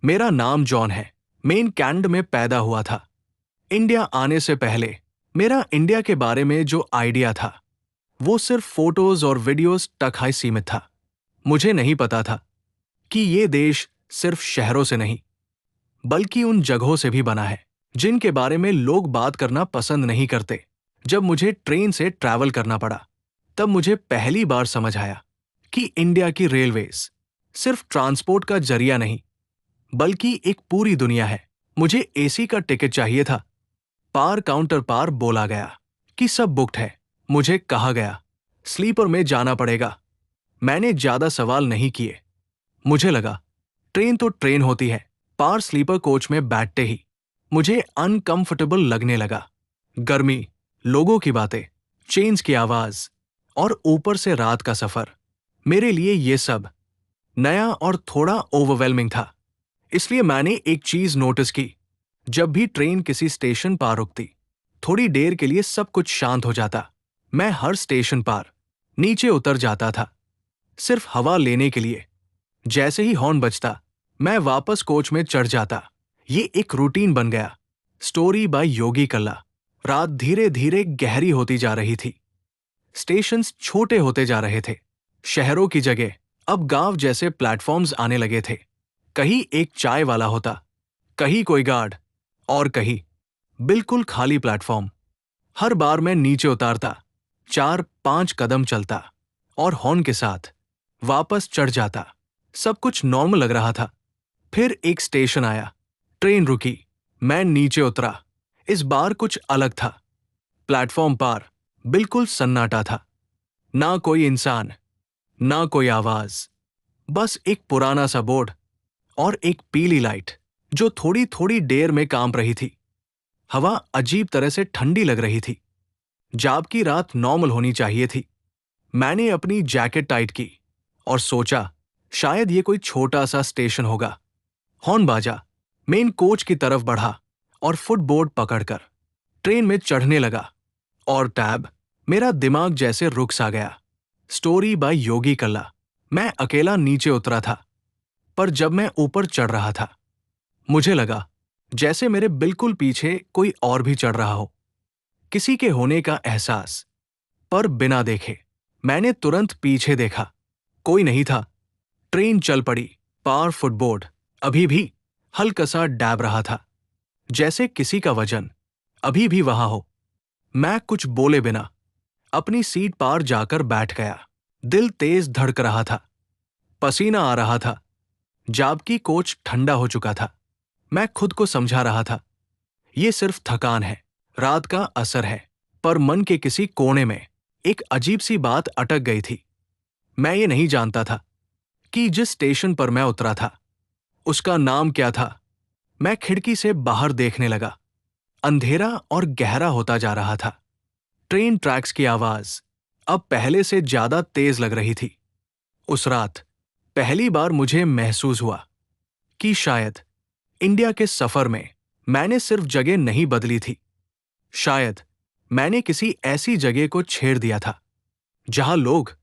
मेरा नाम जॉन है। मैं इन कैनेडा में पैदा हुआ था। इंडिया आने से पहले मेरा इंडिया के बारे में जो आइडिया था वो सिर्फ फोटोज और वीडियोस तक ही सीमित था। मुझे नहीं पता था कि ये देश सिर्फ शहरों से नहीं बल्कि उन जगहों से भी बना है जिनके बारे में लोग बात करना पसंद नहीं करते। जब मुझे ट्रेन से ट्रैवल करना पड़ा तब मुझे पहली बार समझ आया कि इंडिया की रेलवेज सिर्फ ट्रांसपोर्ट का जरिया नहीं बल्कि एक पूरी दुनिया है। मुझे एसी का टिकट चाहिए था। पार काउंटर पार बोला गया कि सब बुक्ड है। मुझे कहा गया स्लीपर में जाना पड़ेगा। मैंने ज्यादा सवाल नहीं किए। मुझे लगा ट्रेन तो ट्रेन होती है। पार स्लीपर कोच में बैठते ही मुझे अनकंफर्टेबल लगने लगा। गर्मी, लोगों की बातें, चेन्स की आवाज और ऊपर से रात का सफर, मेरे लिए ये सब नया और थोड़ा ओवरवेलमिंग था। इसलिए मैंने एक चीज नोटिस की। जब भी ट्रेन किसी स्टेशन पार रुकती थोड़ी देर के लिए सब कुछ शांत हो जाता। मैं हर स्टेशन पार नीचे उतर जाता था सिर्फ हवा लेने के लिए। जैसे ही हॉर्न बजता मैं वापस कोच में चढ़ जाता। ये एक रूटीन बन गया। स्टोरी बाय योगी कल्ला। रात धीरे धीरे गहरी होती जा रही थी। स्टेशंस छोटे होते जा रहे थे। शहरों की जगह अब गांव जैसे प्लेटफॉर्म्स आने लगे थे। कहीं एक चाय वाला होता, कहीं कोई गार्ड और कहीं बिल्कुल खाली प्लेटफॉर्म। हर बार मैं नीचे उतारता, 4-5 कदम चलता और हॉर्न के साथ वापस चढ़ जाता। सब कुछ नॉर्मल लग रहा था। फिर एक स्टेशन आया, ट्रेन रुकी, मैं नीचे उतरा। इस बार कुछ अलग था। प्लेटफॉर्म पार बिल्कुल सन्नाटा था। ना कोई इंसान, ना कोई आवाज, बस एक पुराना सा बोर्ड और एक पीली लाइट जो थोड़ी थोड़ी देर में काम रही थी। हवा अजीब तरह से ठंडी लग रही थी, जबकि रात नॉर्मल होनी चाहिए थी। मैंने अपनी जैकेट टाइट की और सोचा शायद ये कोई छोटा सा स्टेशन होगा। हॉर्न बाजा, मेन कोच की तरफ बढ़ा और फुटबोर्ड पकड़कर ट्रेन में चढ़ने लगा। और टैब, मेरा दिमाग जैसे रुक सा गया। स्टोरी बाय योगी कल्ला। मैं अकेला नीचे उतरा था, पर जब मैं ऊपर चढ़ रहा था मुझे लगा जैसे मेरे बिल्कुल पीछे कोई और भी चढ़ रहा हो। किसी के होने का एहसास, पर बिना देखे। मैंने तुरंत पीछे देखा, कोई नहीं था। ट्रेन चल पड़ी। पार फुटबोर्ड अभी भी हल्का सा डैब रहा था, जैसे किसी का वजन अभी भी वहां हो। मैं कुछ बोले बिना अपनी सीट पार जाकर बैठ गया। दिल तेज धड़क रहा था, पसीना आ रहा था, जबकि कोच ठंडा हो चुका था। मैं खुद को समझा रहा था ये सिर्फ थकान है, रात का असर है। पर मन के किसी कोने में एक अजीब सी बात अटक गई थी। मैं ये नहीं जानता था कि जिस स्टेशन पर मैं उतरा था उसका नाम क्या था। मैं खिड़की से बाहर देखने लगा। अंधेरा और गहरा होता जा रहा था। ट्रेन ट्रैक्स की आवाज अब पहले से ज्यादा तेज लग रही थी। उस रात पहली बार मुझे महसूस हुआ कि शायद इंडिया के सफर में मैंने सिर्फ जगह नहीं बदली थी, शायद मैंने किसी ऐसी जगह को छेड़ दिया था जहां लोग